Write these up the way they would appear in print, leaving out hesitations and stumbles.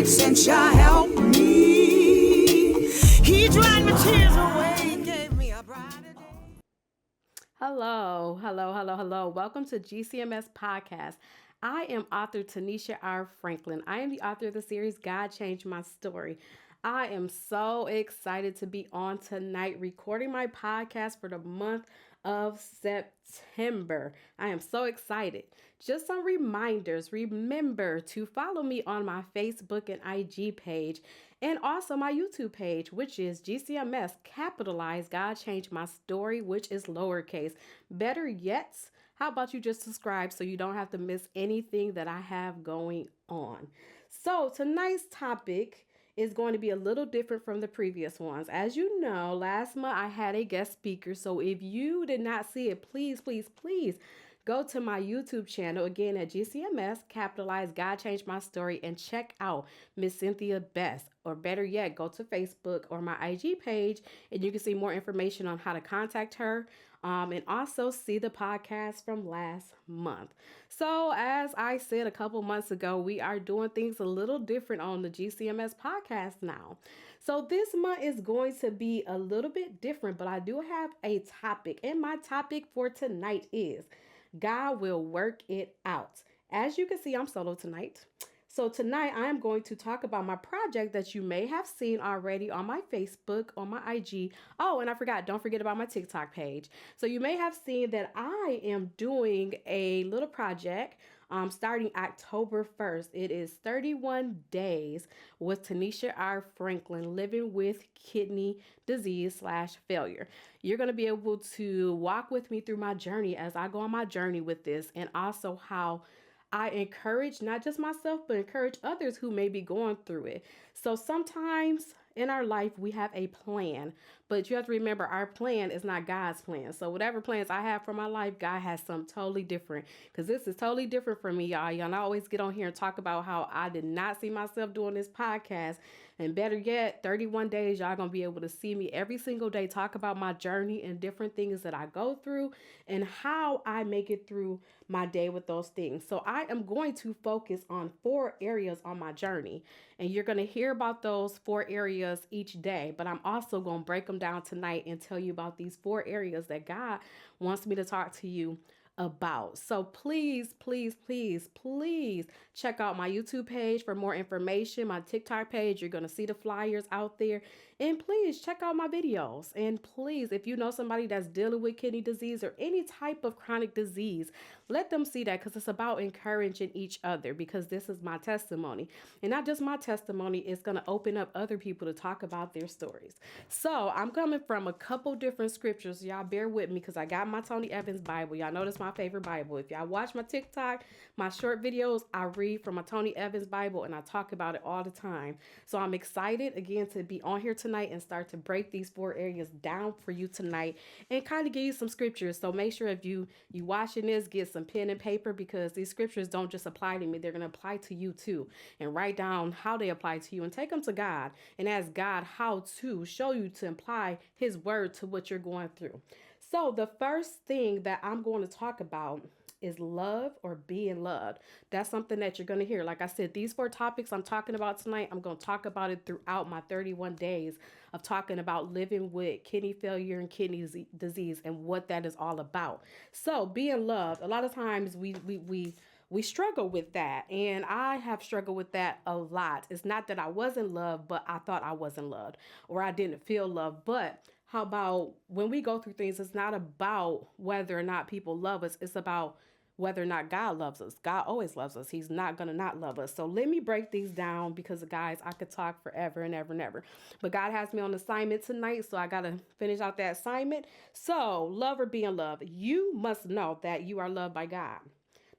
makes sense. You help me. He dried my tears away and gave me a brighter day. Hello, hello, hello, hello. Welcome to GCMS Podcast. I am author Tanisha R. Franklin. I am the author of the series God Changed My Story. I am so excited to be on tonight recording my podcast for the month of September. I am so excited. Just some reminders. Remember to follow me on my Facebook and IG page and also my YouTube page, which is GCMS capitalized God Changed My Story, which is lowercase. Better yet, how about you just subscribe so you don't have to miss anything that I have going on? So tonight's topic is going to be a little different from the previous ones. As you know, last month I had a guest speaker. So if you did not see it, please go to my YouTube channel again at GCMS, capitalize God Changed My Story, and check out Miss Cynthia Best. Or better yet, go to Facebook or my IG page and you can see more information on how to contact her. And also see the podcast from last month. So, as I said a couple months ago, we are doing things a little different on the GCMS podcast now. So, this month is going to be a little bit different, but I do have a topic. And my topic for tonight is God will work it out. As you can see, I'm solo tonight. So tonight I am going to talk about my project that you may have seen already on my Facebook, on my IG. Oh, and I forgot, don't forget about my TikTok page. So you may have seen that I am doing a little project starting October 1st. It is 31 days with Tanisha R. Franklin living with kidney disease / failure. You're going to be able to walk with me through my journey as I go on my journey with this, and also how I encourage not just myself, but encourage others who may be going through it. So sometimes in our life, we have a plan, but you have to remember our plan is not God's plan. So whatever plans I have for my life, God has some totally different, because this is totally different for me, y'all. Y'all always get on here and talk about how I did not see myself doing this podcast. And better yet, 31 days, y'all gonna be able to see me every single day talk about my journey and different things that I go through and how I make it through my day with those things. So I am going to focus on 4 areas on my journey, and you're going to hear about those 4 areas each day, but I'm also going to break them down tonight and tell you about these 4 areas that God wants me to talk to you about. So please check out my YouTube page for more information, my TikTok page. You're going to see the flyers out there. And please check out my videos. And please, if you know somebody that's dealing with kidney disease or any type of chronic disease, let them see that, because it's about encouraging each other, because this is my testimony. And not just my testimony, it's going to open up other people to talk about their stories. So I'm coming from a couple different scriptures. Y'all bear with me because I got my Tony Evans Bible. Y'all know that's my favorite Bible. If y'all watch my TikTok, my short videos, I read from my Tony Evans Bible and I talk about it all the time. So I'm excited again to be on here tonight and start to break these 4 areas down for you tonight and kind of give you some scriptures. So make sure if you watching this, get some pen and paper, because these scriptures don't just apply to me. They're going to apply to you too. And write down how they apply to you and take them to God and ask God how to show you to apply his word to what you're going through. So the first thing that I'm going to talk about is love or being loved. That's something that you're going to hear. Like I said, these 4 topics I'm talking about tonight, I'm going to talk about it throughout my 31 days of talking about living with kidney failure and kidney disease and what that is all about. So being loved, a lot of times we struggle with that, and I have struggled with that a lot. It's not that I wasn't loved, but I thought I wasn't loved or I didn't feel loved. But how about when we go through things, it's not about whether or not people love us. It's about whether or not God loves us. God always loves us. He's not going to not love us. So let me break these down, because guys, I could talk forever and ever and ever. But God has me on assignment tonight, so I got to finish out that assignment. So love or being loved. You must know that you are loved by God.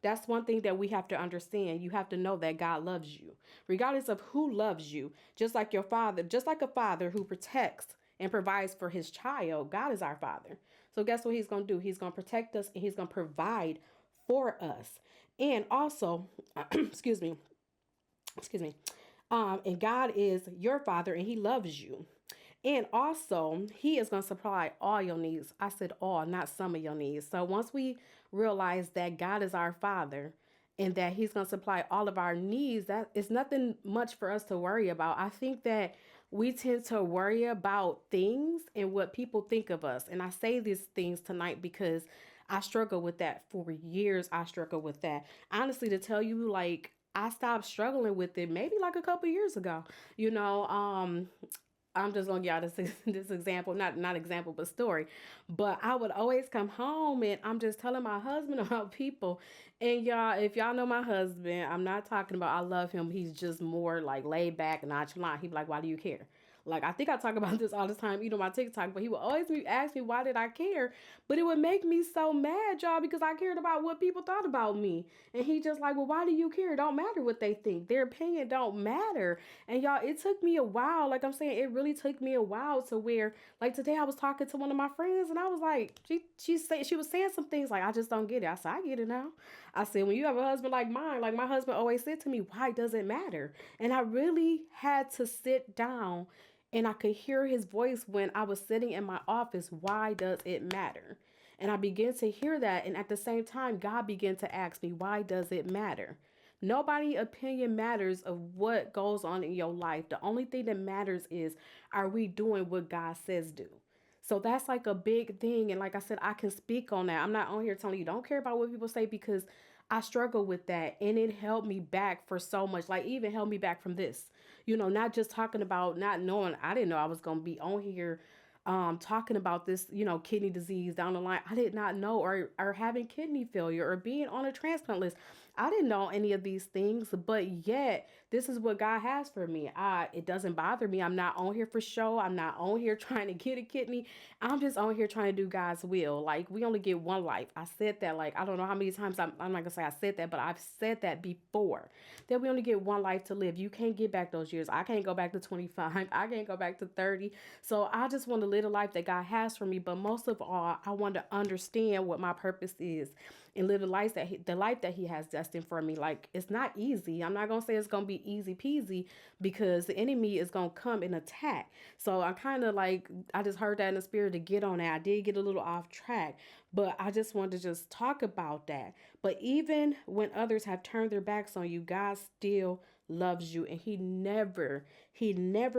That's one thing that we have to understand. You have to know that God loves you, regardless of who loves you. Just like your father, just like a father who protects and provides for his child, God is our father. So guess what he's going to do? He's going to protect us and he's going to provide for us. And also, excuse me, and God is your father and he loves you. And also, he is going to supply all your needs. I said all, not some of your needs. So once we realize that God is our father and that he's going to supply all of our needs, that is nothing much for us to worry about. I think that we tend to worry about things and what people think of us. And I say these things tonight because I struggle with that for years. I struggle with that. Honestly, to tell you, like, I stopped struggling with it maybe like a couple years ago. You know, I'm just gonna give y'all this this example, not example, but story. But I would always come home and I'm just telling my husband about people. And y'all, if y'all know my husband, I'm not talking about I love him. He's just more like laid back and nonchalant. He'd be like, "Why do you care?" Like I think I talk about this all the time, on my TikTok. But he would always ask me why did I care, but it would make me so mad, y'all, because I cared about what people thought about me. And he just like, well, why do you care? It don't matter what they think. Their opinion don't matter. And y'all, it took me a while. Like I'm saying, it really took me a while to where, like today, I was talking to one of my friends, and I was like, she was saying some things like, I just don't get it. I said, I get it now. I said, when you have a husband like mine, like my husband always said to me, why does it matter? And I really had to sit down, and I could hear his voice when I was sitting in my office. Why does it matter? And I began to hear that, and at the same time, God began to ask me, why does it matter? Nobody opinion matters of what goes on in your life. The only thing that matters is, are we doing what God says do? So that's like a big thing. And like I said, I can speak on that. I'm not on here telling you don't care about what people say, because I struggle with that. And it held me back for so much. Like even held me back from this. Not just talking about not knowing, I didn't know I was gonna be on here talking about this, kidney disease down the line. I did not know, or having kidney failure, or being on a transplant list. I didn't know any of these things, but yet this is what God has for me. It doesn't bother me. I'm not on here for show. I'm not on here trying to get a kidney. I'm just on here trying to do God's will. Like we only get one life. I said that, like, I don't know how many times I'm not gonna say I said that, but I've said that before, that we only get one life to live. You can't get back those years. I can't go back to 25. I can't go back to 30. So I just want to live the life that God has for me. But most of all, I want to understand what my purpose is and live the life that He has destined for me. Like it's not easy. I'm not gonna say it's gonna be easy peasy, because the enemy is gonna come and attack. So I kind of like, I just heard that in the spirit to get on that. I did get a little off track, but I just wanted to just talk about that. But even when others have turned their backs on you, God still loves you, and he never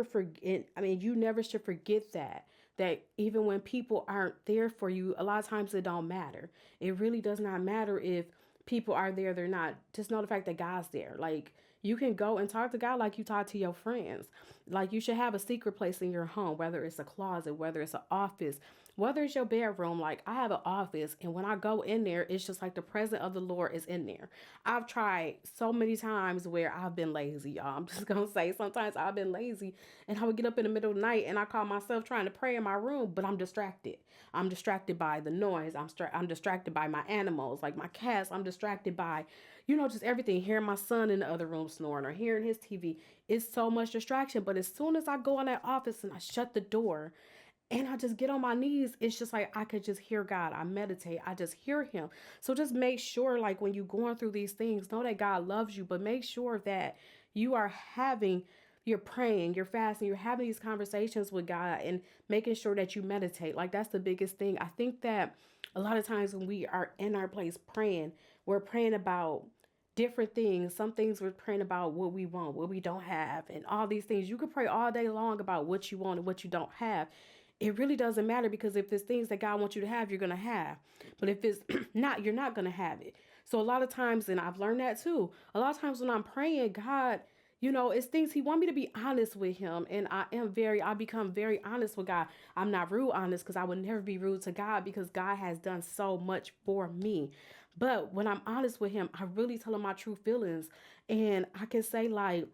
forget. I mean, you never should forget that even when people aren't there for you, a lot of times it don't matter. It really does not matter if people are there, they're not. Just know the fact that God's there. Like you can go and talk to God like you talk to your friends. Like you should have a secret place in your home, whether it's a closet, whether it's an office, whether it's your bedroom. Like I have an office, and when I go in there, it's just like the presence of the Lord is in there. I've tried so many times where I've been lazy, y'all. I'm just gonna say sometimes I've been lazy, and I would get up in the middle of the night and I call myself trying to pray in my room, but I'm distracted. I'm distracted by the noise. I'm distracted by my animals, like my cats. I'm distracted by, just everything. Hearing my son in the other room snoring, or hearing his TV. It's so much distraction. But as soon as I go in that office and I shut the door, and I just get on my knees, it's just like I could just hear God. I meditate. I just hear Him. So just make sure, like when you're going through these things, know that God loves you, but make sure that you are you're praying, you're fasting, you're having these conversations with God, and making sure that you meditate. Like that's the biggest thing. I think that a lot of times when we are in our place praying, we're praying about different things. Some things we're praying about what we want, what we don't have, and all these things. You could pray all day long about what you want and what you don't have. It really doesn't matter, because if there's things that God wants you to have, you're going to have. But if it's not, you're not going to have it. So a lot of times, and I've learned that too, a lot of times when I'm praying, God, it's things He want me to be honest with Him. And I become very honest with God. I'm not rude honest, because I would never be rude to God, because God has done so much for me. But when I'm honest with Him, I really tell Him my true feelings. And I can say, like,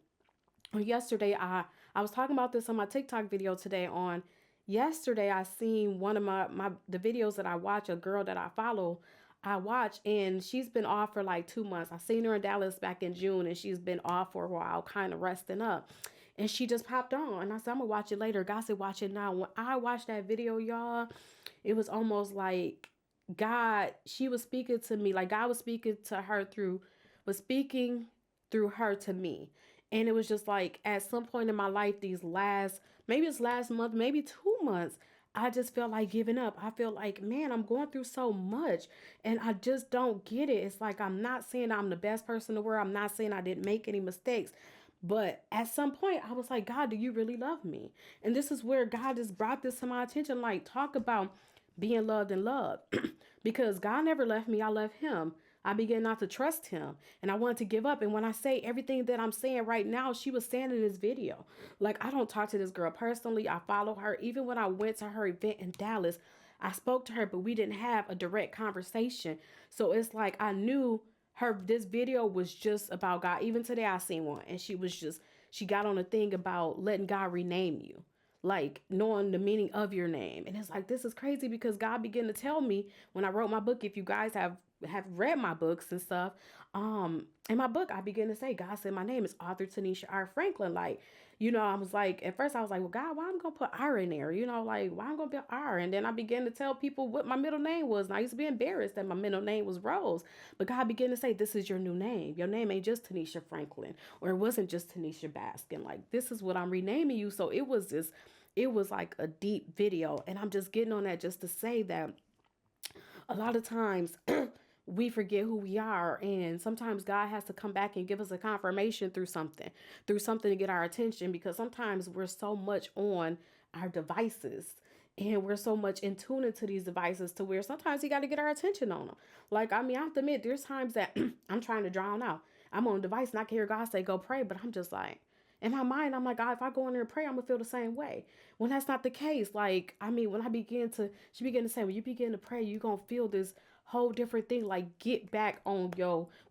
yesterday, I was talking about this on my TikTok video today. On yesterday, I seen one of the videos that I watch, a girl that I follow, I watch, and she's been off for like 2 months. I seen her in Dallas back in June, and she's been off for a while, kind of resting up. And she just popped on, and I said, I'm gonna watch it later. God said, watch it now. When I watched that video, y'all, it was almost like she was speaking to me, like God was speaking to her was speaking through her to me. And it was just like at some point in my life, maybe it's last month, maybe 2 months, I just felt like giving up. I feel like, man, I'm going through so much and I just don't get it. It's like, I'm not saying I'm the best person in the world. I'm not saying I didn't make any mistakes. But at some point, I was like, God, do you really love me? And this is where God has brought this to my attention. Like, talk about being loved and loved. Because God never left me, I left him. I began not to trust him and I wanted to give up. And when I say everything that I'm saying right now, she was saying in this video. Like, I don't talk to this girl personally. I follow her. Even when I went to her event in Dallas, I spoke to her, but we didn't have a direct conversation. So it's like I knew this video was just about God. Even today I seen one and she got on a thing about letting God rename you, like knowing the meaning of your name. And it's like, this is crazy because God began to tell me when I wrote my book. If you guys have read my books and stuff, in my book I began to say, God said my name is Author Tanisha R. Franklin. Like, I was like, at first I was like, well, God, why I'm gonna put R in there? Like, why I'm gonna put R? And then I began to tell people what my middle name was. And I used to be embarrassed that my middle name was Rose. But God began to say, this is your new name. Your name ain't just Tanisha Franklin, or it wasn't just Tanisha Baskin. Like, this is what I'm renaming you. So it was like a deep video. And I'm just getting on that just to say that a lot of times we forget who we are, and sometimes God has to come back and give us a confirmation through something to get our attention, because sometimes we're so much on our devices and we're so much in tune into these devices to where sometimes you got to get our attention on them. Like, I mean, I have to admit, there's times that I'm trying to drown out. I'm on a device and I can hear God say go pray, but I'm just like, in my mind, I'm like, God, if I go in there and pray, I'm gonna feel the same way. When that's not the case. Like, I mean, when she began to say, when you begin to pray, you're gonna feel this whole different thing. Like, get back on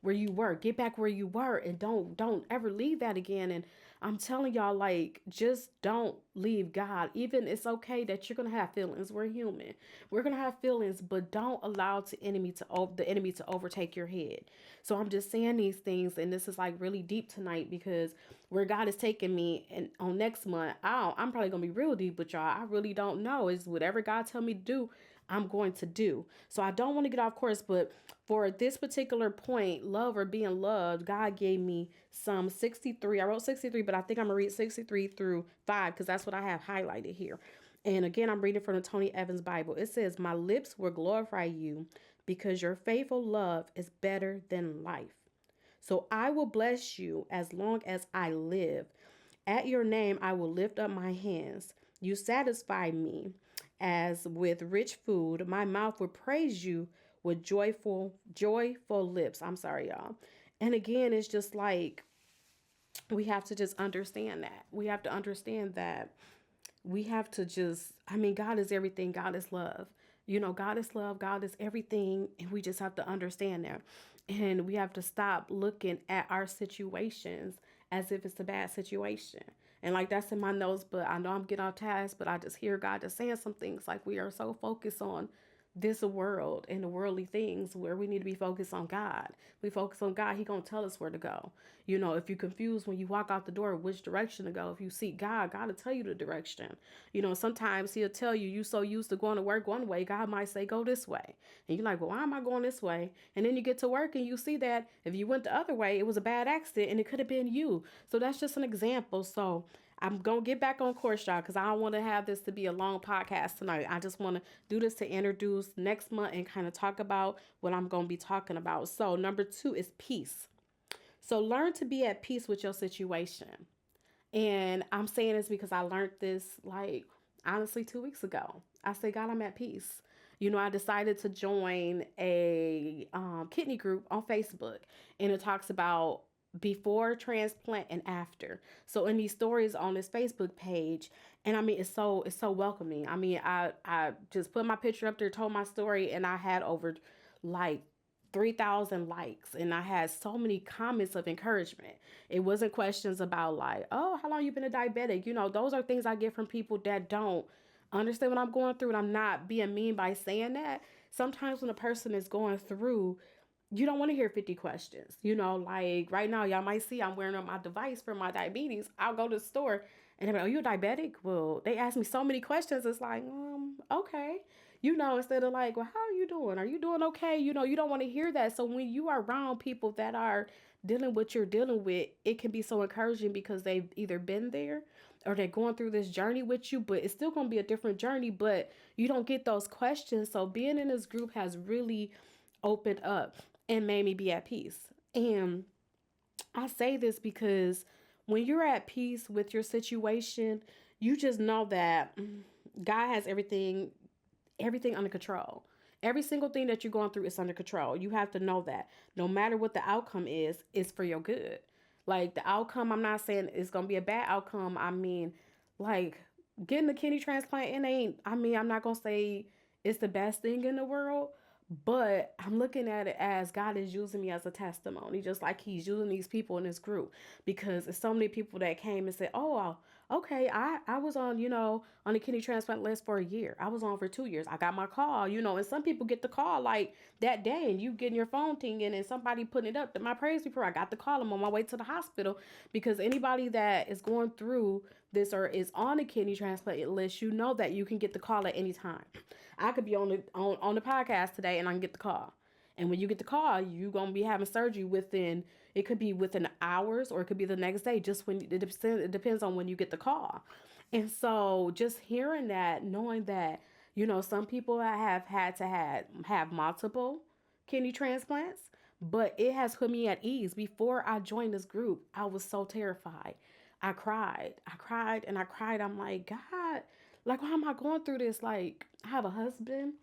where you were. Get back where you were, and don't ever leave that again. And I'm telling y'all, like, just don't leave God. Even it's okay that you're gonna have feelings. We're human. We're gonna have feelings, but don't allow the enemy to overtake your head. So I'm just saying these things, and this is like really deep tonight because where God is taking me, and on next month, I'm probably gonna be real deep with y'all. I really don't know. It's whatever God tell me to do, I'm going to do. So I don't want to get off course, but for this particular point, love or being loved, God gave me Psalm 63. I wrote 63, but I think I'm gonna read 63 through 5 because that's what I have highlighted here. And again, I'm reading from the Tony Evans Bible. It says, my lips will glorify you because your faithful love is better than life. So I will bless you as long as I live. At your name, I will lift up my hands. You satisfy me as with rich food. My mouth will praise you with joyful lips. I'm sorry, y'all. And again, it's just like, we have to just understand that. We have to understand that we have to just, I mean, God is everything. God is love. God is love. God is everything. And we just have to understand that. And we have to stop looking at our situations as if it's a bad situation. And like, that's in my notes, but I know I'm getting off task, but I just hear God just saying some things like, we are so focused on this world and the worldly things where we need to be focused on God. We focus on God, he gonna tell us where to go. If you're confused when you walk out the door which direction to go, if you seek God, God will tell you the direction. Sometimes he'll tell you, you so used to going to work one way, God might say go this way, and you're like, well, why am I going this way? And then you get to work and you see that if you went the other way, it was a bad accident and it could have been you. So that's just an example. So I'm going to get back on course, y'all, because I don't want to have this to be a long podcast tonight. I just want to do this to introduce next month and kind of talk about what I'm going to be talking about. So number 2 is peace. So learn to be at peace with your situation. And I'm saying this because I learned this, like, honestly, 2 weeks ago. I said, God, I'm at peace. I decided to join a kidney group on Facebook, and it talks about before transplant and after. So in these stories on this Facebook page, and I mean, it's so welcoming. I mean, I just put my picture up there, told my story, and I had over like 3,000 likes, and I had so many comments of encouragement. It wasn't questions about like, oh, how long you been a diabetic? Those are things I get from people that don't understand what I'm going through, and I'm not being mean by saying that. Sometimes when a person is going through, you don't want to hear 50 questions. Like right now, y'all might see I'm wearing on my device for my diabetes. I'll go to the store and they're like, are you a diabetic? Well, they ask me so many questions. It's like, okay. Instead of like, well, how are you doing? Are you doing okay? You don't want to hear that. So when you are around people that are dealing what you're dealing with, it can be so encouraging because they've either been there or they're going through this journey with you, but it's still going to be a different journey, but you don't get those questions. So being in this group has really opened up and made me be at peace. And I say this because when you're at peace with your situation, you just know that God has everything under control. Every single thing that you're going through is under control. You have to know that no matter what the outcome is, it's for your good. Like the outcome, I'm not saying it's gonna be a bad outcome. I mean, like getting a kidney transplant, it ain't. I mean, I'm not gonna say it's the best thing in the world, but I'm looking at it as God is using me as a testimony, just like He's using these people in this group. Because there's so many people that came and said, "Oh, okay, I was on, on the kidney transplant list for a year. I was on for 2 years. I got my call, and some people get the call like that day, and you getting your phone tinging and somebody putting it up. My praise report, I got the call. I'm on my way to the hospital because anybody that is going through this or is on a kidney transplant list, you know that you can get the call at any time. I could be on the podcast today and I can get the call. And when you get the call, you gonna be having surgery within, it could be within hours or it could be the next day, just when it depends on when you get the call. And so just hearing that, knowing that, some people have had to have multiple kidney transplants, but it has put me at ease. Before I joined this group, I was so terrified. I cried and I cried. I'm like, God, like, why am I going through this? Like, I have a husband,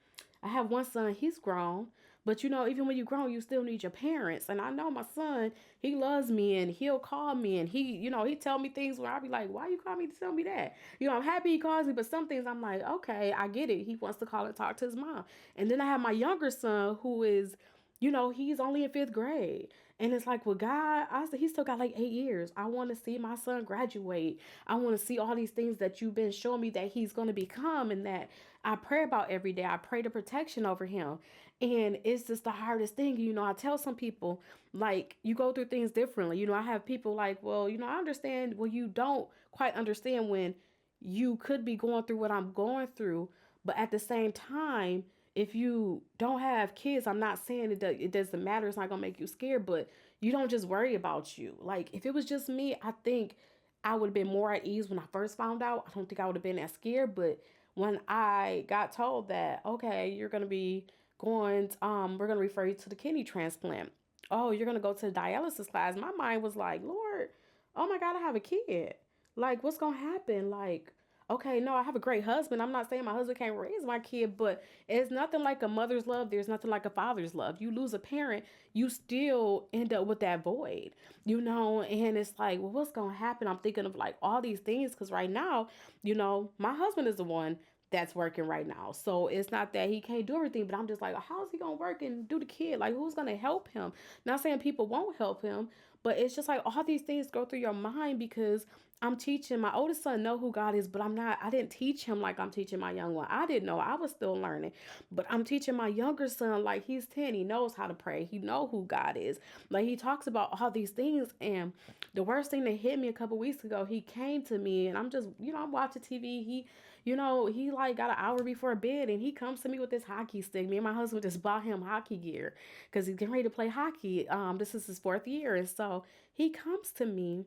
I have one son, he's grown. But even when you're grown, you still need your parents. And I know my son, he loves me and he'll call me and he tell me things where I'll be like, why you call me to tell me that? I'm happy he calls me, but some things I'm like, okay, I get it. He wants to call and talk to his mom. And then I have my younger son who is, he's only in fifth grade. And it's like, well, God, I said, he still got like 8 years. I want to see my son graduate. I want to see all these things that you've been showing me that he's going to become and that I pray about every day. I pray the protection over him. And it's just the hardest thing. I tell some people, like, you go through things differently. I have people like, well, I understand. Well, you don't quite understand when you could be going through what I'm going through. But at the same time, if you don't have kids, I'm not saying it doesn't matter. It's not going to make you scared, but you don't just worry about you. Like, if it was just me, I think I would have been more at ease when I first found out. I don't think I would have been as scared. But when I got told that, okay, you're going to be going, we're going to refer you to the kidney transplant. Oh, you're going to go to the dialysis class. My mind was like, Lord, oh my God, I have a kid. Like, what's going to happen? Like, okay, no, I have a great husband. I'm not saying my husband can't raise my kid, but it's nothing like a mother's love. There's nothing like a father's love. You lose a parent, you still end up with that void, and it's like, well, what's going to happen? I'm thinking of like all these things because right now, my husband is the one that's working right now. So it's not that he can't do everything, but I'm just like, how's he going to work and do the kid? Like, who's going to help him? Not saying people won't help him, but it's just like all these things go through your mind because I'm teaching my oldest son know who God is, but I didn't teach him like I'm teaching my young one. I didn't know. I was still learning. But I'm teaching my younger son like he's 10. He knows how to pray. He know who God is. Like he talks about all these things. And the worst thing that hit me a couple weeks ago, he came to me and I'm just, I'm watching TV. He like got an hour before bed and he comes to me with this hockey stick. Me and my husband just bought him hockey gear because he's getting ready to play hockey. This is his fourth year. And so he comes to me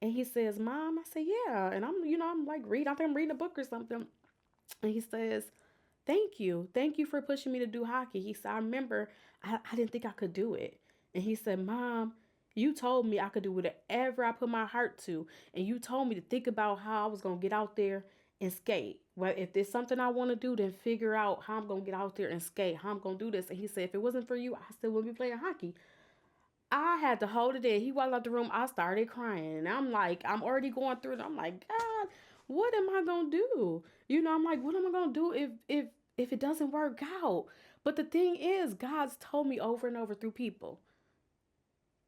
and he says, Mom, I said, yeah. And I'm like reading, I think I'm reading a book or something. And he says, thank you. Thank you for pushing me to do hockey. He said, I remember I didn't think I could do it. And he said, Mom, you told me I could do whatever I put my heart to. And you told me to think about how I was going to get out there and skate. Well, if there's something I want to do, then figure out how I'm going to get out there and skate, how I'm going to do this. And he said, if it wasn't for you, I still wouldn't be playing hockey. I had to hold it in. He walked out the room. I started crying. And I'm like, I'm already going through it. I'm like, God, what am I gonna do? I'm like, what am I gonna do if it doesn't work out? But the thing is, God's told me over and over through people,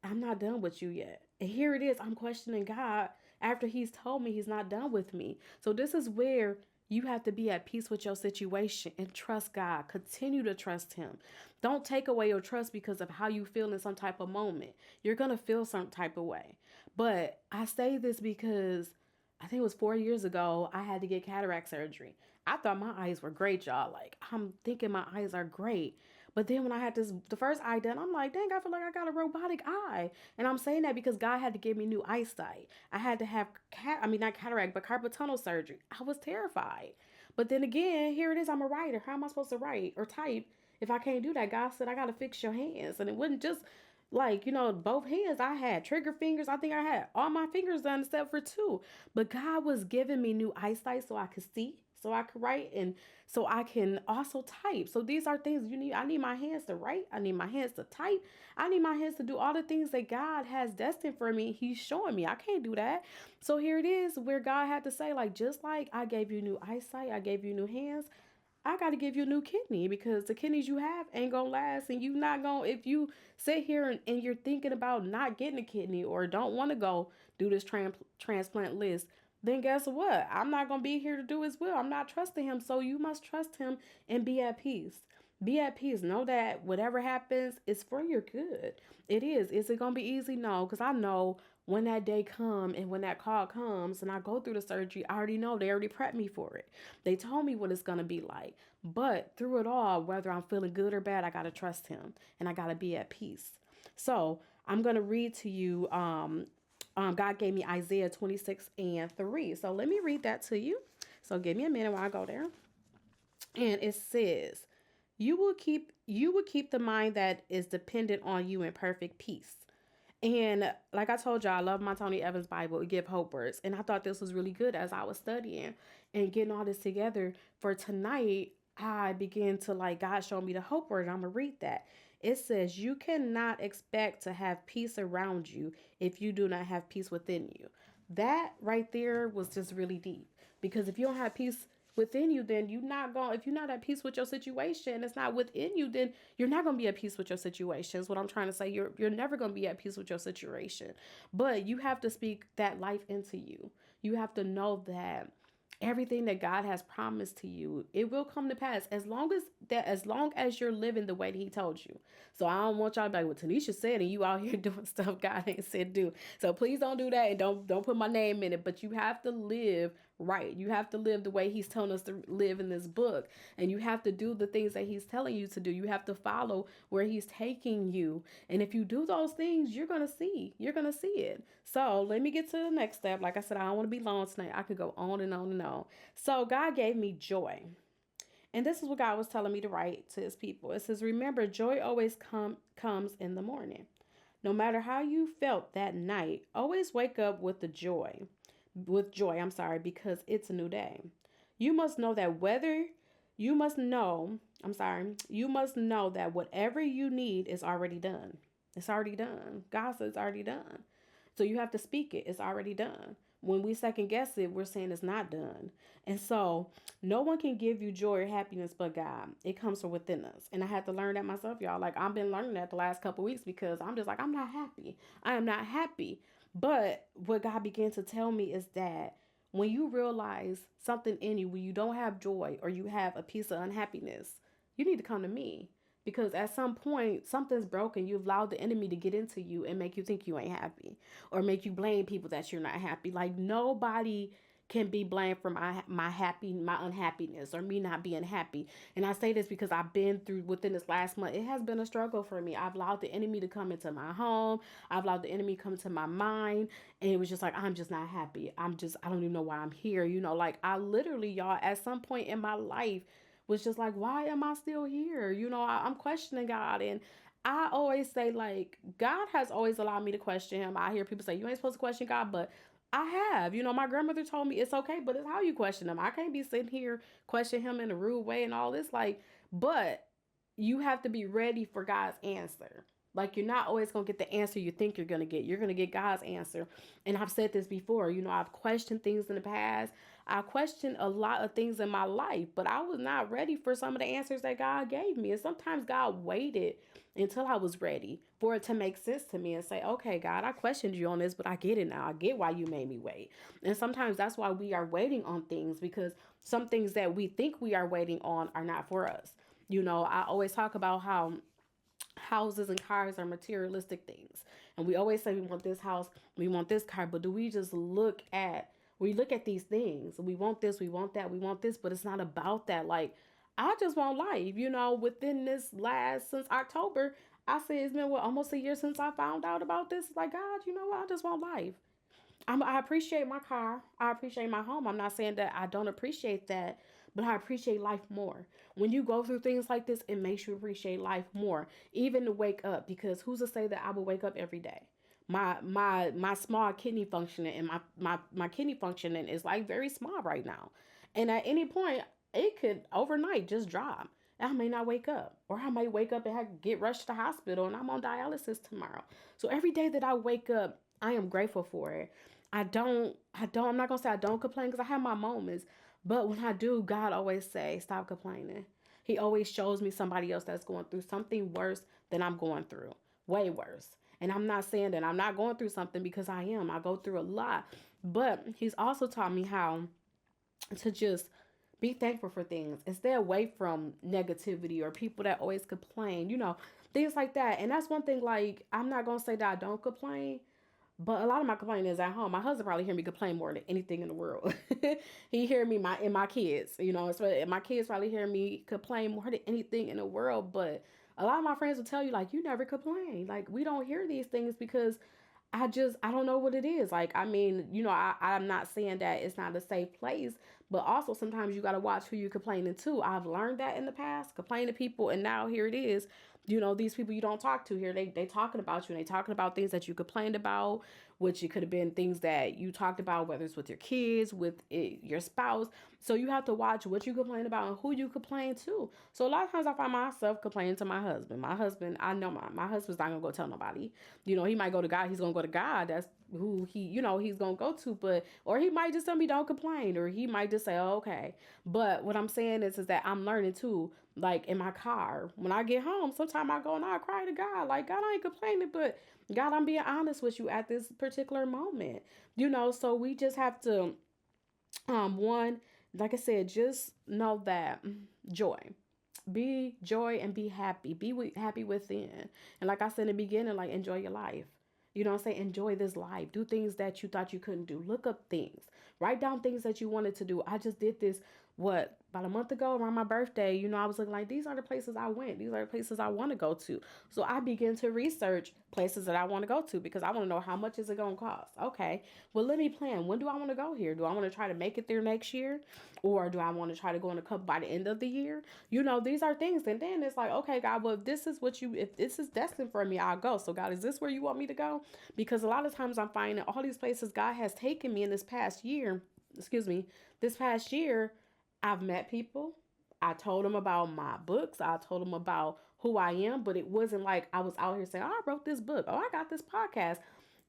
I'm not done with you yet. And here it is. I'm questioning God after He's told me He's not done with me. So this is where you have to be at peace with your situation and trust God. Continue to trust Him. Don't take away your trust because of how you feel in some type of moment. You're going to feel some type of way. But I say this because I think it was 4 years ago, I had to get cataract surgery. I thought my eyes were great, y'all. Like, I'm thinking my eyes are great. But then when I had the first eye done, I'm like, dang, I feel like I got a robotic eye. And I'm saying that because God had to give me new eyesight. I had to have I mean not cataract, but carpal tunnel surgery. I was terrified. But then again, here it is. I'm a writer. How am I supposed to write or type if I can't do that? God said I gotta fix your hands, and it wasn't just like both hands. I had trigger fingers. I think I had all my fingers done except for two. But God was giving me new eyesight so I could see, so I could write, and so I can also type. So these are things you need. I need my hands to write. I need my hands to type. I need my hands to do all the things that God has destined for me. He's showing me I can't do that. So here it is where God had to say, like, just like I gave you new eyesight, I gave you new hands, I got to give you a new kidney, because the kidneys you have ain't gonna last, and you not gonna, if you sit here and you're thinking about not getting a kidney or don't want to go do this transplant list, then guess what? I'm not gonna be here to do his will. I'm not trusting him. So you must trust him and be at peace. Be at peace. Know that whatever happens is for your good. It is. Is it gonna be easy? No, because I know when that day come and when that call comes and I go through the surgery, I already know they already prepped me for it. They told me what it's gonna be like. But through it all, whether I'm feeling good or bad, I gotta trust him and I gotta be at peace. So I'm gonna read to you. God gave me Isaiah 26:3. So let me read that to you. So give me a minute while I go there. And it says, you will keep the mind that is dependent on you in perfect peace. And like I told y'all, I love my Tony Evans Bible. It give hope words. And I thought this was really good as I was studying and getting all this together for tonight. I began to, like, God showed me the hope word. I'm gonna read that. It says, you cannot expect to have peace around you if you do not have peace within you. That right there was just really deep. Because if you don't have peace within you, then you're not going, if you're not at peace with your situation, it's not within you, then you're not going to be at peace with your situation. Is what I'm trying to say. You're never going to be at peace with your situation. But you have to speak that life into you. You have to know that everything that God has promised to you, it will come to pass, as long as you're living the way that he told you. So I don't want y'all to be like, well, Tanisha said, and you out here doing stuff God ain't said do. So please don't do that, and don't put my name in it. But you have to live right. You have to live the way he's telling us to live in this book. And you have to do the things that he's telling you to do. You have to follow where he's taking you. And if you do those things, you're going to see. You're going to see it. So let me get to the next step. Like I said, I don't want to be long tonight. I could go on and on and on. So God gave me joy. And this is what God was telling me to write to his people. It says, remember, joy always comes in the morning. No matter how you felt that night, always wake up with joy, because it's a new day. You must know that whether you must know, you must know that whatever you need is already done. It's already done. God says it's already done. So you have to speak it. It's already done. When we second guess it, we're saying it's not done. And so no one can give you joy or happiness but God. It comes from within us. And I had to learn that myself, y'all. Like, I've been learning that the last couple of weeks, because I'm just like, I'm not happy. I am not happy. But what God began to tell me is that when you realize something in you, when you don't have joy or you have a piece of unhappiness, you need to come to me. Because at some point, something's broken. You've allowed the enemy to get into you and make you think you ain't happy, or make you blame people that you're not happy. Like, nobody can be blamed for my unhappiness, or me not being happy. And I say this because I've been through, within this last month, it has been a struggle for me. I've allowed the enemy to come into my home. I've allowed the enemy to come into my mind. And it was just like, I'm just not happy. I don't even know why I'm here. Like, I literally, y'all, at some point in my life was just like, why am I still here? I'm questioning God. And I always say, like, God has always allowed me to question him. I hear people say, you ain't supposed to question God, but I have. My grandmother told me it's okay, but it's how you question him. I can't be sitting here questioning him in a rude way and all this. Like, but you have to be ready for God's answer. Like, you're not always going to get the answer you think you're going to get. You're going to get God's answer. And I've said this before. I've questioned things in the past. I questioned a lot of things in my life, but I was not ready for some of the answers that God gave me. And sometimes God waited until I was ready for it to make sense to me and say, okay, God, I questioned you on this, but I get it now. I get why you made me wait. And sometimes that's why we are waiting on things, because some things that we think we are waiting on are not for us. I always talk about how houses and cars are materialistic things. And we always say we want this house, we want this car, but do we just we look at these things? We want this, we want that, we want this, but it's not about that. Like, I just want life. Within this last since October, I say it's been almost a year since I found out about this. Like, God, you know what? I just want life. I appreciate my car. I appreciate my home. I'm not saying that I don't appreciate that, but I appreciate life more. When you go through things like this, it makes you appreciate life more. Even to wake up, because who's to say that I will wake up every day? My small kidney functioning and my kidney functioning is like very small right now. And at any point it could overnight just drop. I may not wake up, or I might wake up and get rushed to the hospital, and I'm on dialysis tomorrow. So every day that I wake up, I am grateful for it. I'm not gonna say I don't complain because I have my moments, but when I do, God always say, stop complaining. He always shows me somebody else that's going through something worse than I'm going through, way worse. And I'm not saying that I'm not going through something, because I am. I go through a lot, but He's also taught me how to just be thankful for things and stay away from negativity or people that always complain, things like that. And that's one thing, like, I'm not gonna say that I don't complain, but a lot of my complaining is at home. My husband probably hear me complain more than anything in the world. He hear me and my kids, my kids probably hear me complain more than anything in the world. But a lot of my friends will tell you, like, you never complain. Like, we don't hear these things because I don't know what it is. Like, I mean, I'm not saying that it's not a safe place, but also sometimes you got to watch who you're complaining to. I've learned that in the past, complain to people, and now here it is. These people you don't talk to here, they talking about you, and they talking about things that you complained about, which it could have been things that you talked about, whether it's with your kids, with your spouse. So you have to watch what you complain about and who you complain to. So a lot of times I find myself complaining to my husband. My husband, I know my husband's not gonna go tell nobody. He might go to God. He's gonna go to God. That's who he's gonna go to. But or he might just tell me don't complain, or he might just say, oh, okay. But what I'm saying is that I'm learning too. Like in my car, when I get home, sometimes I go and I cry to God. Like, God, I ain't complaining, but God, I'm being honest with you at this particular moment. So we just have to, one, like I said, just know that joy. Be joy and be happy. Happy within. And like I said in the beginning, like, enjoy your life. I'm saying? Enjoy this life. Do things that you thought you couldn't do. Look up things. Write down things that you wanted to do. I just did this, about a month ago around my birthday. I was looking like, these are the places I went. These are the places I want to go to. So I began to research places that I want to go to, because I want to know how much is it going to cost. Okay, well, let me plan. When do I want to go here? Do I want to try to make it there next year? Or do I want to try to go in a couple by the end of the year? These are things. And then it's like, okay, God, well, if this is destined for me, I'll go. So God, is this where you want me to go? Because a lot of times I'm finding all these places God has taken me in this past year, this past year, I've met people. I told them about my books. I told them about who I am, but it wasn't like I was out here saying, oh, I wrote this book. Oh, I got this podcast.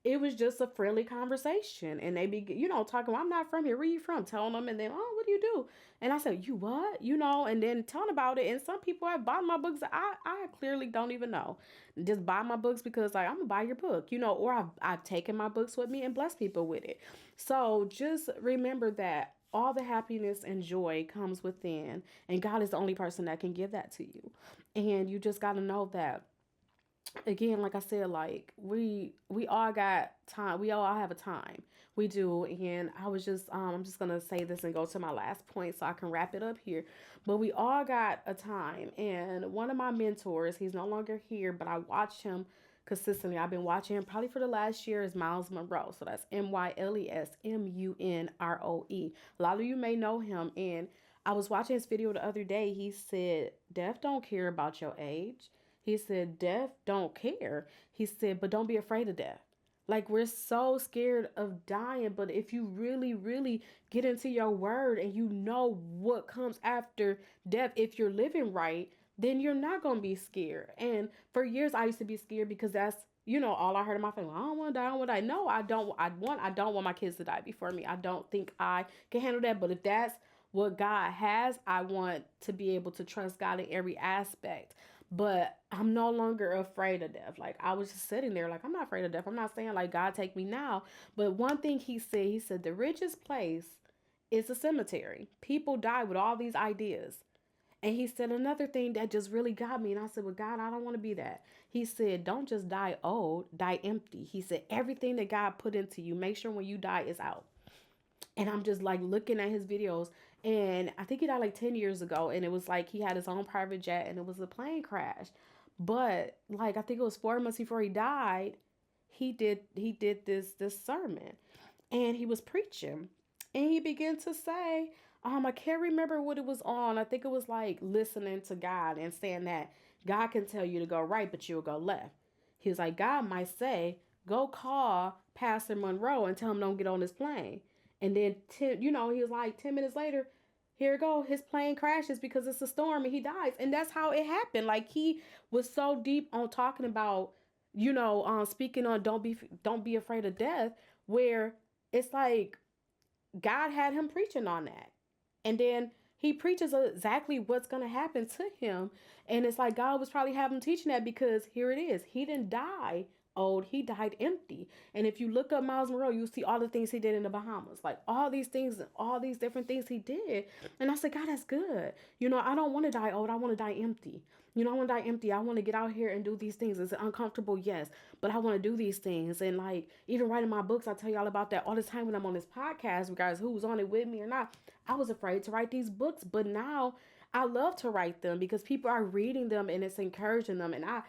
It was just a friendly conversation. And they be, talking, well, I'm not from here. Where you from? Telling them. And then, oh, what do you do? And I said, you what? And then telling about it. And some people have bought my books that I clearly don't even know. Just buy my books because, like, I'm going to buy your book, or I've taken my books with me and blessed people with it. So just remember that all the happiness and joy comes within, and God is the only person that can give that to you. And you just got to know that, again, like I said, like, we all got time. We all have a time. We do. And I'm just gonna say this and go to my last point so I can wrap it up here. But we all got a time. And one of my mentors, he's no longer here, but I watched him consistently. I've been watching him probably for the last year, is Miles Monroe. So that's MylesMunroe. A lot of you may know him. And I was watching his video the other day. He said, death don't care about your age. He said, death don't care. He said, but don't be afraid of death. Like, we're so scared of dying, but if you really, really get into your word and you know what comes after death, if you're living right, then you're not going to be scared. And for years, I used to be scared because that's, all I heard in my family. I don't want to die. I don't want to die. No, I don't. I don't want my kids to die before me. I don't think I can handle that. But if that's what God has, I want to be able to trust God in every aspect. But I'm no longer afraid of death. Like, I was just sitting there like, I'm not afraid of death. I'm not saying like, God, take me now. But one thing he said, the richest place is a cemetery. People die with all these ideas. And he said another thing that just really got me. And I said, well, God, I don't want to be that. He said, don't just die old, die empty. He said, everything that God put into you, make sure when you die is out. And I'm just like looking at his videos. And I think he died like 10 years ago. And it was like he had his own private jet and it was a plane crash. But like I think it was 4 months before he died, he did this sermon and he was preaching. And he began to say, I can't remember what it was on. I think it was like listening to God and saying that God can tell you to go right, but you'll go left. He was like, God might say, go call Pastor Monroe and tell him don't get on this plane. And then, he was like 10 minutes later, here it go, his plane crashes because it's a storm and he dies. And that's how it happened. Like he was so deep on talking about, speaking on don't be afraid of death, where it's like God had him preaching on that. And then he preaches exactly what's going to happen to him. And it's like God was probably having him teaching that because here it is. He didn't die old, he died empty. And if you look up Miles Monroe, you'll see all the things he did in the Bahamas. Like all these things, all these different things he did. And I said, God, that's good. I don't want to die old. I want to die empty. I want to die empty. I want to get out here and do these things. Is it uncomfortable? Yes. But I want to do these things. And like, even writing my books, I tell y'all about that all the time when I'm on this podcast, guys, who's on it with me or not. I was afraid to write these books, but now I love to write them because people are reading them and it's encouraging them. And I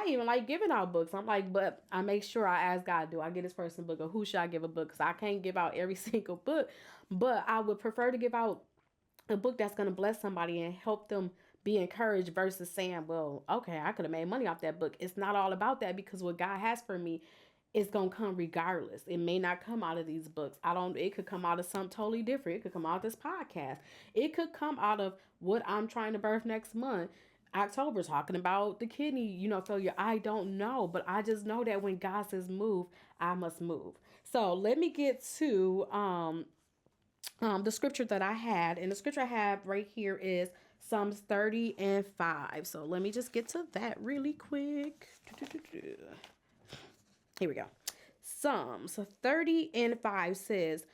even like giving out books. I'm like, but I make sure I ask God, do I get this person a book or who should I give a book? Because I can't give out every single book, but I would prefer to give out a book that's going to bless somebody and help them be encouraged versus saying, well, okay, I could have made money off that book. It's not all about that because what God has for me is going to come regardless. It may not come out of these books. It could come out of something totally different. It could come out of this podcast. It could come out of what I'm trying to birth next month. October, talking about the kidney, failure. I don't know, but I just know that when God says move, I must move. So let me get to the scripture that I had, and the scripture I have right here is Psalms 30 and 5. So let me just get to that really quick. Here we go. Psalms 30 and 5 says,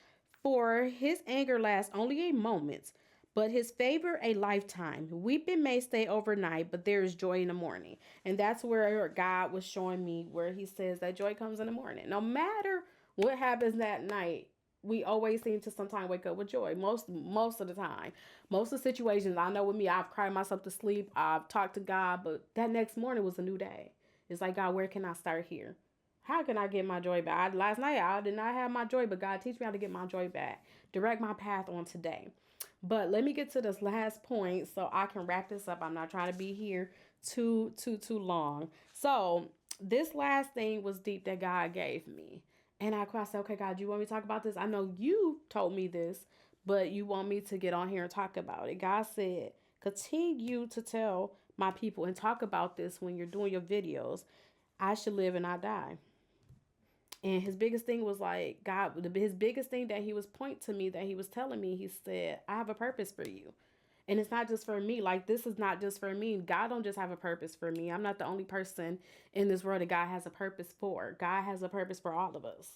for his anger lasts only a moment, but his favor a lifetime. Weeping may stay overnight, but there is joy in the morning. And that's where God was showing me where he says that joy comes in the morning. No matter what happens that night, we always seem to sometimes wake up with joy. Most of the time. Most of the situations, I know with me, I've cried myself to sleep. I've talked to God, but that next morning was a new day. It's like, God, where can I start here? How can I get my joy back? Last night I did not have my joy, but God teach me how to get my joy back. Direct my path on today. But let me get to this last point so I can wrap this up. I'm not trying to be here too long. So this last thing was deep that God gave me. And I said, okay, God, you want me to talk about this? I know you told me this, but you want me to get on here and talk about it. God said, continue to tell my people and talk about this when you're doing your videos. I should live and not die. And his biggest thing was like, his biggest thing that he was pointing to me, that he was telling me, he said, I have a purpose for you. And it's not just for me. Like, this is not just for me. God don't just have a purpose for me. I'm not the only person in this world that God has a purpose for. God has a purpose for all of us.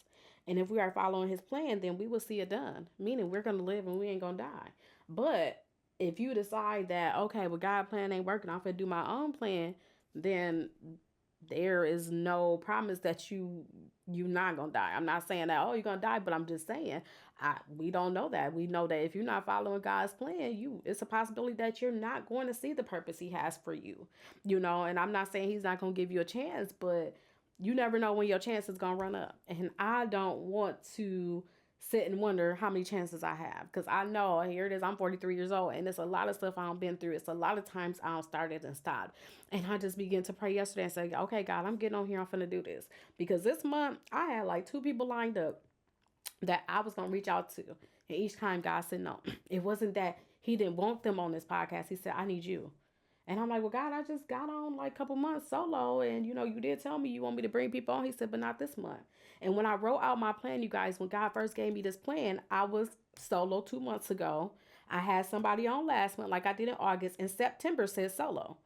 And if we are following his plan, then we will see it done. Meaning we're going to live and we ain't going to die. But if you decide that, okay, well, God's plan ain't working, I'm going to do my own plan, then there is no promise that you're not gonna die. I'm not saying that, oh, you're gonna die, but I'm just saying we don't know that. We know that if you're not following God's plan, it's a possibility that you're not going to see the purpose he has for you. And I'm not saying he's not gonna give you a chance, but you never know when your chance is gonna run up. And I don't want to sit and wonder how many chances I have, because I know here it is, I'm 43 years old and it's a lot of stuff I've been through. It's a lot of times I started and stopped, and I just began to pray yesterday and say, okay, God, I'm getting on here, I'm finna do this, because this month I had like 2 people lined up that I was gonna reach out to, and each time God said no. It wasn't that he didn't want them on this podcast. He said, I need you. And I'm like, well, God, I just got on like a couple months solo. And, you did tell me you want me to bring people on. He said, but not this month. And when I wrote out my plan, you guys, when God first gave me this plan, I was solo 2 months ago. I had somebody on last month, like I did in August. And September said solo.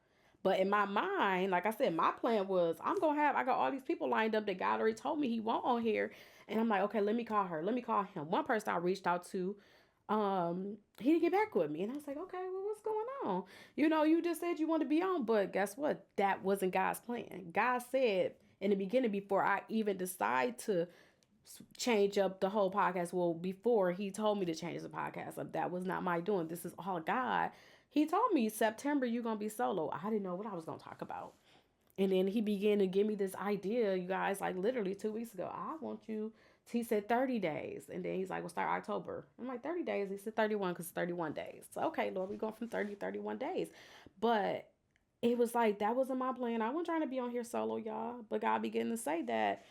But in my mind, like I said, my plan was I got all these people lined up that God already told me he want on here. And I'm like, okay, let me call her. Let me call him. One person I reached out to, he didn't get back with me, and I was like, okay, well, what's going on? You just said you want to be on, but guess what? That wasn't God's plan. God said in the beginning, before I even decide to change up the whole podcast. Well, before he told me to change the podcast up, that was not my doing. This is all God. He told me September you're gonna be solo. I didn't know what I was gonna talk about. And then he began to give me this idea, you guys, like literally 2 weeks ago. I want you. He said 30 days. And then he's like, we'll start October. I'm like, 30 days. He said 31 because it's 31 days. So, okay, Lord, we're going from 30 to 31 days. But it was like, that wasn't my plan. I wasn't trying to be on here solo, y'all. But God began to say that.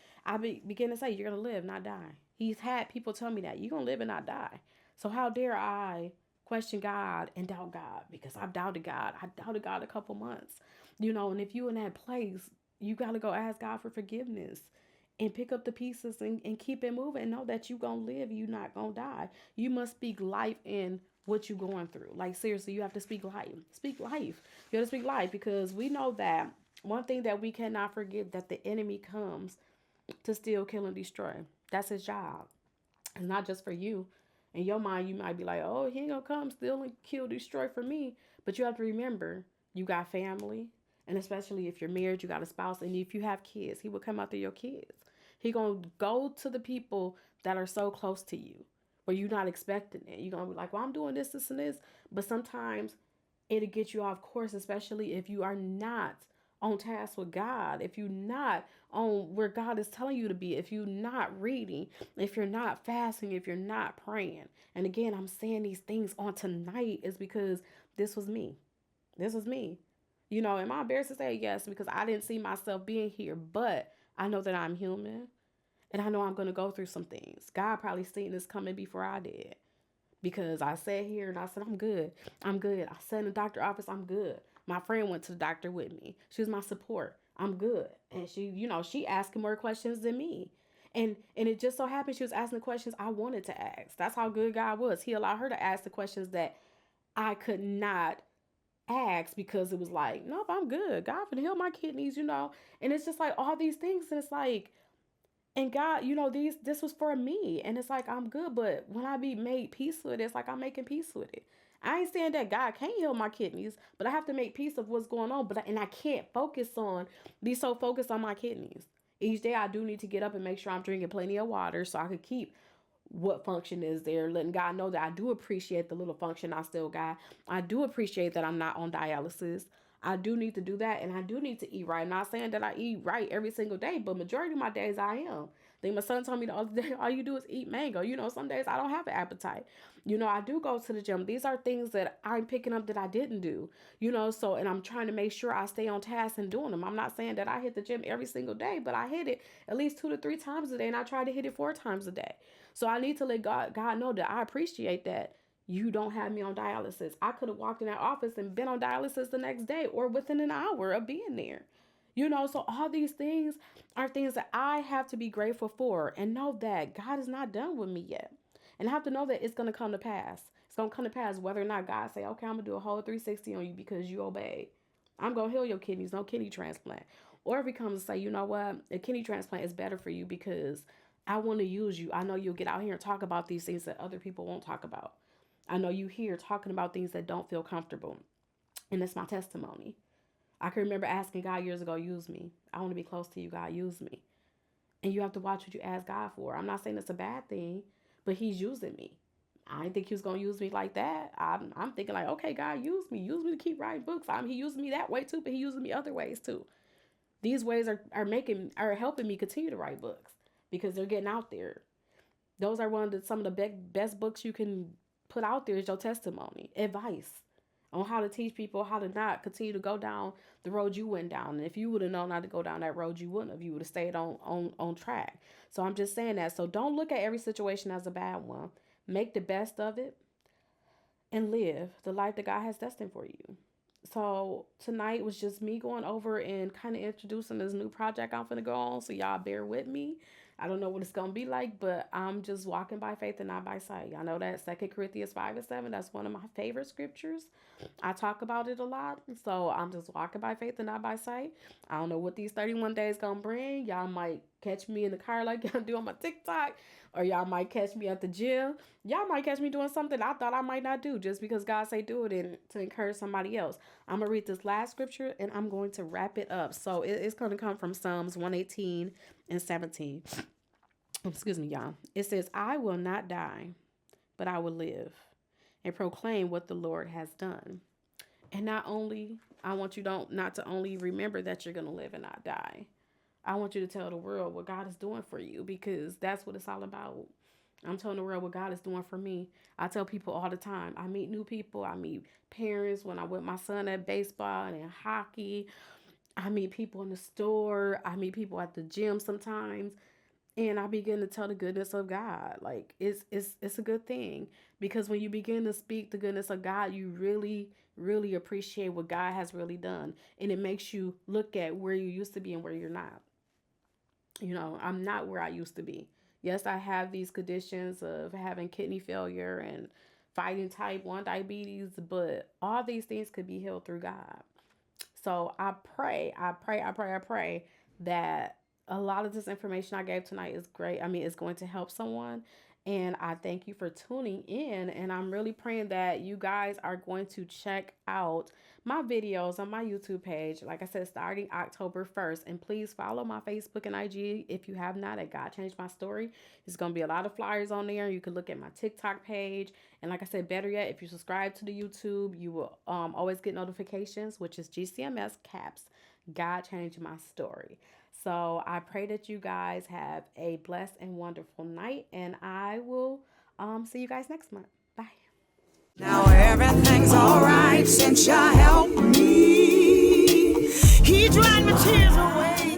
Begin to say, you're going to live, not die. He's had people tell me that. You're going to live and not die. So, how dare I question God and doubt God? Because I've doubted God. I doubted God a couple months. And if you in that place, you got to go ask God for forgiveness and pick up the pieces and keep it moving and know that you going to live. You not going to die. You must speak life in what you going through. Like, seriously, you have to speak life. Speak life. You have to speak life because we know that one thing that we cannot forget that the enemy comes to steal, kill, and destroy. That's his job. It's not just for you. In your mind, you might be like, oh, he ain't going to come steal and kill, destroy for me. But you have to remember, you got family. And especially if you're married, you got a spouse. And if you have kids, he will come after your kids. He going to go to the people that are so close to you where you're not expecting it. You're going to be like, well, I'm doing this, this, and this. But sometimes it'll get you off course, especially if you are not on task with God, if you're not on where God is telling you to be, if you're not reading, if you're not fasting, if you're not praying. And again, I'm saying these things on tonight is because this was me. This was me. Am I embarrassed to say yes? Because I didn't see myself being here, but I know that I'm human and I know I'm going to go through some things. God probably seen this coming before I did because I sat here and I said, I'm good. I'm good. I sat in the doctor's office. I'm good. My friend went to the doctor with me. She was my support. I'm good. And she asking more questions than me. And it just so happened she was asking the questions I wanted to ask. That's how good God was. He allowed her to ask the questions that I could not ask because it was like, nope, I'm good. God can heal my kidneys. And it's just like all these things. And it's like, and God, this was for me. And it's like, I'm good. But when I be made peace with it, it's like I'm making peace with it. I ain't saying that God can't heal my kidneys, but I have to make peace of what's going on. And I can't be so focused on my kidneys. Each day I do need to get up and make sure I'm drinking plenty of water so I could keep what function is there, letting God know that I do appreciate the little function I still got. I do appreciate that I'm not on dialysis. I do need to do that, and I do need to eat right. I'm not saying that I eat right every single day, but majority of my days I am. I think my son told me the other day, all you do is eat mango. Some days I don't have an appetite. I do go to the gym. These are things that I'm picking up that I didn't do. And I'm trying to make sure I stay on task and doing them. I'm not saying that I hit the gym every single day, but I hit it at least 2 to 3 times a day, and I try to hit it 4 times a day. So I need to let God know that I appreciate that you don't have me on dialysis. I could have walked in that office and been on dialysis the next day or within an hour of being there. So all these things are things that I have to be grateful for and know that God is not done with me yet. And I have to know that it's going to come to pass. It's going to come to pass whether or not God say, okay, I'm going to do a whole 360 on you because you obeyed. I'm going to heal your kidneys, no kidney transplant. Or if he comes and say, you know what, a kidney transplant is better for you because I want to use you. I know you'll get out here and talk about these things that other people won't talk about. I know you here talking about things that don't feel comfortable. And that's my testimony. I can remember asking God years ago, use me. I want to be close to you, God, use me. And you have to watch what you ask God for. I'm not saying it's a bad thing, but he's using me. I didn't think he was going to use me like that. I'm thinking like, okay, God, use me. Use me to keep writing books. He using me that way too, but he using me other ways too. These ways are helping me continue to write books because they're getting out there. Those are some of the best books you can put out there is your testimony, advice on how to teach people how to not continue to go down the road you went down. And if you would have known not to go down that road, you wouldn't have. You would have stayed on track. So I'm just saying that. So don't look at every situation as a bad one. Make the best of it and live the life that God has destined for you. So tonight was just me going over and kind of introducing this new project I'm going to go on. So y'all bear with me. I don't know what it's going to be like, but I'm just walking by faith and not by sight. Y'all know that 2 Corinthians 5:7, that's one of my favorite scriptures. I talk about it a lot. So I'm just walking by faith and not by sight. I don't know what these 31 days going to bring. Y'all might catch me in the car like y'all do on my TikTok, or y'all might catch me at the gym. Y'all might catch me doing something I thought I might not do just because God say do it and to encourage somebody else. I'm going to read this last scripture and I'm going to wrap it up. So it's going to come from Psalms 118 and 17. Excuse me, y'all. It says, I will not die, but I will live and proclaim what the Lord has done. And not only, I want you don't not to only remember that you're going to live and not die. I want you to tell the world what God is doing for you, because that's what it's all about. I'm telling the world what God is doing for me. I tell people all the time. I meet new people. I meet parents when I with my son at baseball and hockey. I meet people in the store. I meet people at the gym sometimes. And I begin to tell the goodness of God. Like it's a good thing, because when you begin to speak the goodness of God, you really appreciate what God has really done, and it makes you look at where you used to be and where you're not. I'm not where I used to be. Yes, I have these conditions of having kidney failure and fighting type 1 diabetes, but all these things could be healed through God. So I pray that a lot of this information I gave tonight is great. I mean, it's going to help someone. And I thank you for tuning in. And I'm really praying that you guys are going to check out my videos on my YouTube page. Like I said, starting October 1st. And please follow my Facebook and IG if you have not, at God Changed My Story. There's going to be a lot of flyers on there. You can look at my TikTok page. And like I said, better yet, if you subscribe to the YouTube, you will always get notifications, which is GCMS Caps, God Changed My Story. So I pray that you guys have a blessed and wonderful night, and I will see you guys next month. Bye. Now everything's alright since you helped me. He dried my tears away.